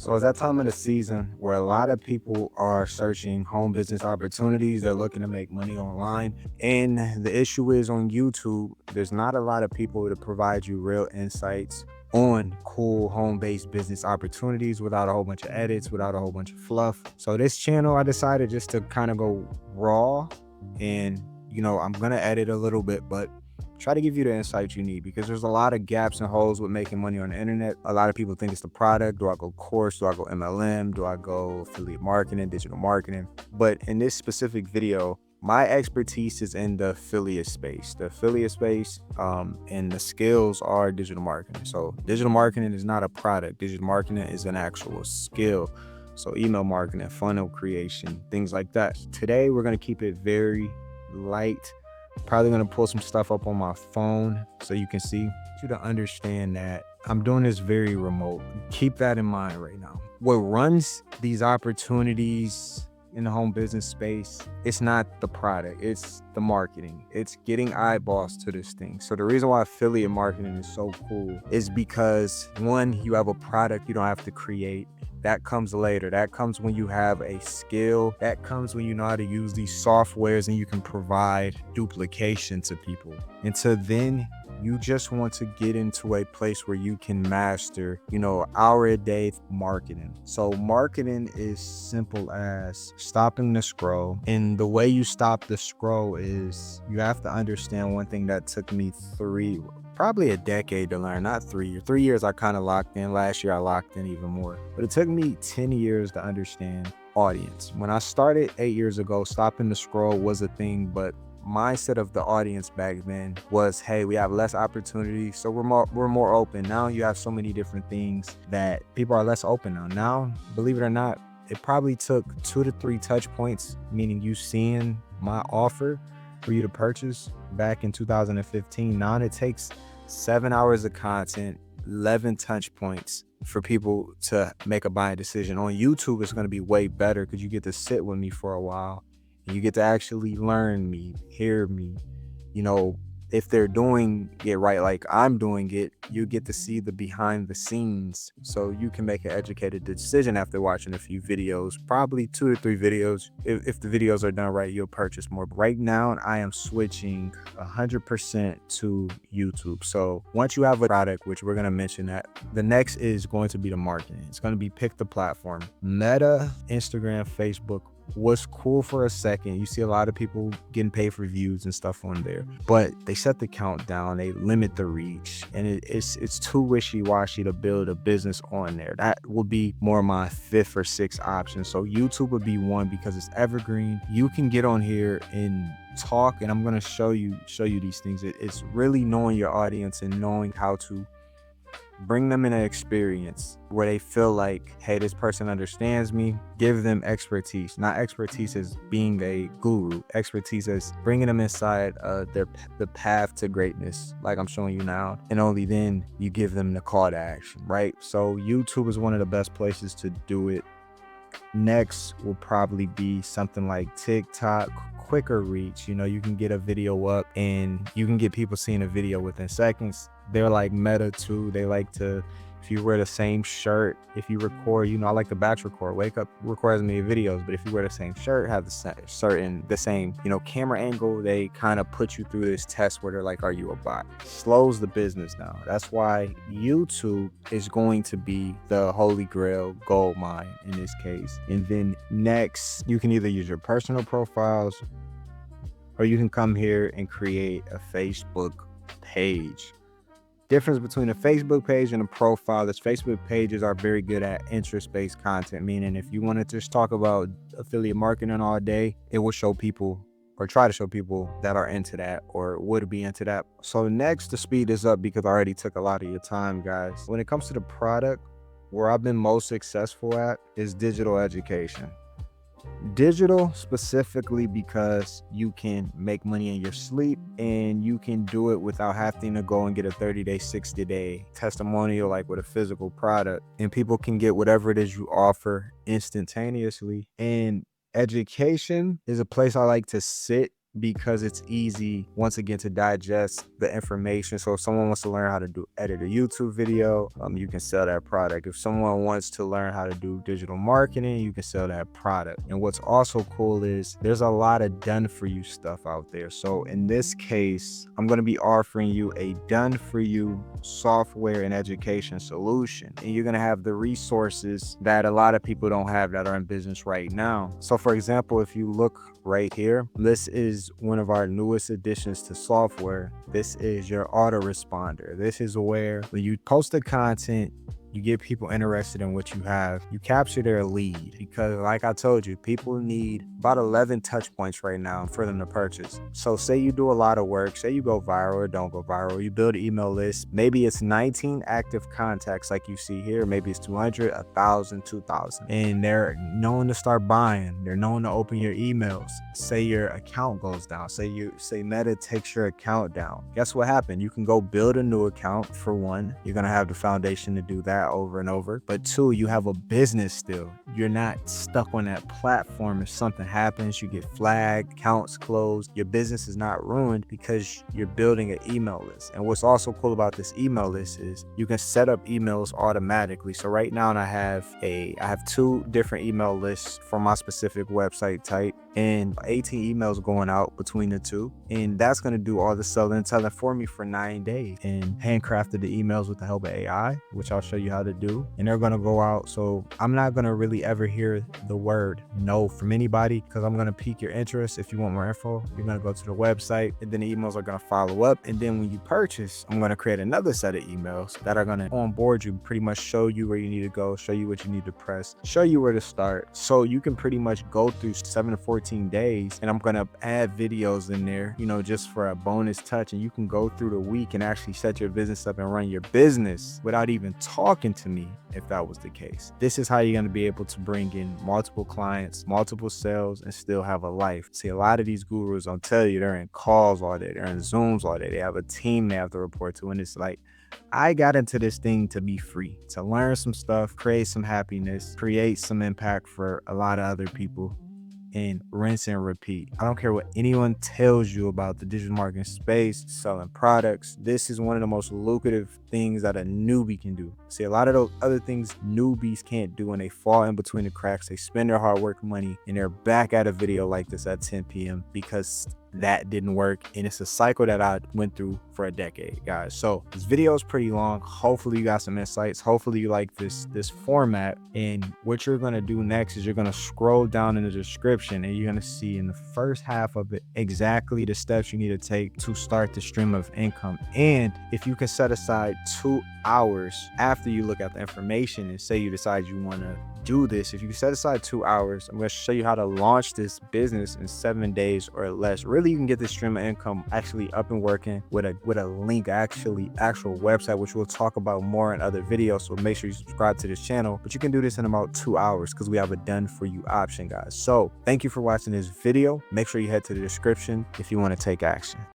So it's that time of the season where a lot of people are searching home business opportunities. They're looking to make money online. And the issue is on YouTube, there's not a lot of people to provide you real insights on cool home-based business opportunities without a whole bunch of edits, without a whole bunch of fluff. So this channel, I decided just to kind of go raw and, I'm going to edit a little bit, but try to give you the insight you need, because there's a lot of gaps and holes with making money on the internet. A lot of people think it's the product. Do I go course? Do I go MLM? Do I go affiliate marketing, digital marketing? But in this specific video, my expertise is in the affiliate space. And the skills are digital marketing. So digital marketing is not a product. Digital marketing is an actual skill. So email marketing, funnel creation, things like that. Today, we're going to keep it very light. Probably going to pull some stuff up on my phone so you can see. You to understand that I'm doing this very remote. Keep that in mind right now. What runs these opportunities in the home business space, it's not the product, it's the marketing. It's getting eyeballs to this thing. So the reason why affiliate marketing is so cool is because, one, you have a product you don't have to create. That comes later. That comes when you have a skill. That comes when you know how to use these softwares and you can provide duplication to people. Until then, you just want to get into a place where you can master, hour a day marketing. So marketing is simple as stopping the scroll. And the way you stop the scroll is you have to understand one thing that took me probably a decade to learn, not 3 years. 3 years I kind of locked in. Last year I locked in even more. But it took me 10 years to understand audience. When I started 8 years ago, stopping the scroll was a thing, but mindset of the audience back then was, hey, we have less opportunities, so we're more open. Now you have so many different things that people are less open on. Now, believe it or not, it probably took 2 to 3 touch points, meaning you seeing my offer for you to purchase back in 2015. Now it takes 7 hours of content, 11 touch points for people to make a buying decision. On YouTube, it's going to be way better because you get to sit with me for a while and you get to actually learn me, hear me. If they're doing it right like I'm doing it, you get to see the behind the scenes so you can make an educated decision after watching a few videos, probably 2 to 3 videos. If the videos are done right, you'll purchase more. But right now, I am switching 100% to YouTube. So once you have a product, which we're going to mention that, the next is going to be the marketing. It's going to be pick the platform. Meta, Instagram, Facebook was cool for a second. You see a lot of people getting paid for views and stuff on there, but they set the countdown, they limit the reach, and it's too wishy-washy to build a business on there. That will be more my 5th or 6th option. So YouTube would be one because it's evergreen. You can get on here and talk, and I'm going to show you these things. It's really knowing your audience and knowing how to bring them in an experience where they feel like, hey, this person understands me. Give them expertise, not expertise as being a guru, expertise as bringing them inside the path to greatness, like I'm showing you now. And only then you give them the call to action, right? So YouTube is one of the best places to do it. Next will probably be something like TikTok. Quicker reach. You can get a video up and you can get people seeing a video within seconds. They're like Meta too. They like to, if you wear the same shirt, if you record, I like to batch record, wake up, record as many videos. But if you wear the same shirt, have the same, camera angle, they kind of put you through this test where they're like, are you a bot? Slows the business down. That's why YouTube is going to be the holy grail gold mine in this case. And then next, you can either use your personal profiles or you can come here and create a Facebook page. Difference between a Facebook page and a profile is Facebook pages are very good at interest-based content, meaning if you want to just talk about affiliate marketing all day, it will show people or try to show people that are into that or would be into that. So next, to speed this up because I already took a lot of your time, guys. When it comes to the product, where I've been most successful at is digital education. Digital specifically because you can make money in your sleep and you can do it without having to go and get a 30-day, 60-day testimonial like with a physical product. And people can get whatever it is you offer instantaneously. And education is a place I like to sit because it's easy, once again, to digest the information. So if someone wants to learn how to edit a YouTube video, you can sell that product. If someone wants to learn how to do digital marketing, you can sell that product. And what's also cool is there's a lot of done for you stuff out there. So in this case, I'm going to be offering you a done for you software and education solution. And you're going to have the resources that a lot of people don't have that are in business right now. So for example, if you look right here, this is one of our newest additions to software. This is your autoresponder. This is where when you post the content, you get people interested in what you have. You capture their lead because, like I told you, people need about 11 touch points right now for them to purchase. So say you do a lot of work, say you go viral or don't go viral, you build an email list, maybe it's 19 active contacts like you see here, maybe it's 200, 1,000, 2,000, and they're known to start buying, they're known to open your emails. Say your account goes down, say Meta takes your account down. Guess what happened? You can go build a new account. For one, you're gonna have the foundation to do that over and over, but two, you have a business still. You're not stuck on that platform. If something happens, you get flagged, accounts closed, your business is not ruined because you're building an email list. And what's also cool about this email list is you can set up emails automatically. So right now I have 2 different email lists for my specific website type, and 18 emails going out between the 2, and that's going to do all the selling and telling for me for 9 days, and handcrafted the emails with the help of AI, which I'll show you how to do, and they're going to go out. So I'm not going to really ever hear the word no from anybody because I'm going to pique your interest. If you want more info, you're going to go to the website, and then the emails are going to follow up, and then when you purchase, I'm going to create another set of emails that are going to onboard you, pretty much show you where you need to go, show you what you need to press, show you where to start, so you can pretty much go through 7 to 14 days. And I'm gonna add videos in there, just for a bonus touch, and you can go through the week and actually set your business up and run your business without even talking to me if that was the case. This is how you're going to be able to bring in multiple clients, multiple sales, and still have a life. See, a lot of these gurus, I'll tell you, they're in calls all day, they're in Zooms all day, they have a team they have to report to, and it's like, I got into this thing to be free, to learn some stuff, create some happiness, create some impact for a lot of other people, and rinse and repeat. I don't care what anyone tells you about the digital marketing space, selling products. This is one of the most lucrative things that a newbie can do. See, a lot of those other things newbies can't do, and they fall in between the cracks. They spend their hard work money, and they're back at a video like this at 10 p.m. because that didn't work, and it's a cycle that I went through for a decade, guys. So this video is pretty long. Hopefully you got some insights. Hopefully you like this format. And what you're going to do next is you're going to scroll down in the description, and you're going to see in the first half of it exactly the steps you need to take to start the stream of income. And if you can set aside 2 hours after you look at the information and say you decide you want to do this, if you set aside 2 hours, I'm going to show you how to launch this business in 7 days or less. Really, you can get this stream of income actually up and working with a link, actual website, which we'll talk about more in other videos. So make sure you subscribe to this channel. But you can do this in about 2 hours because we have a done for you option, guys. So thank you for watching this video. Make sure you head to the description if you want to take action.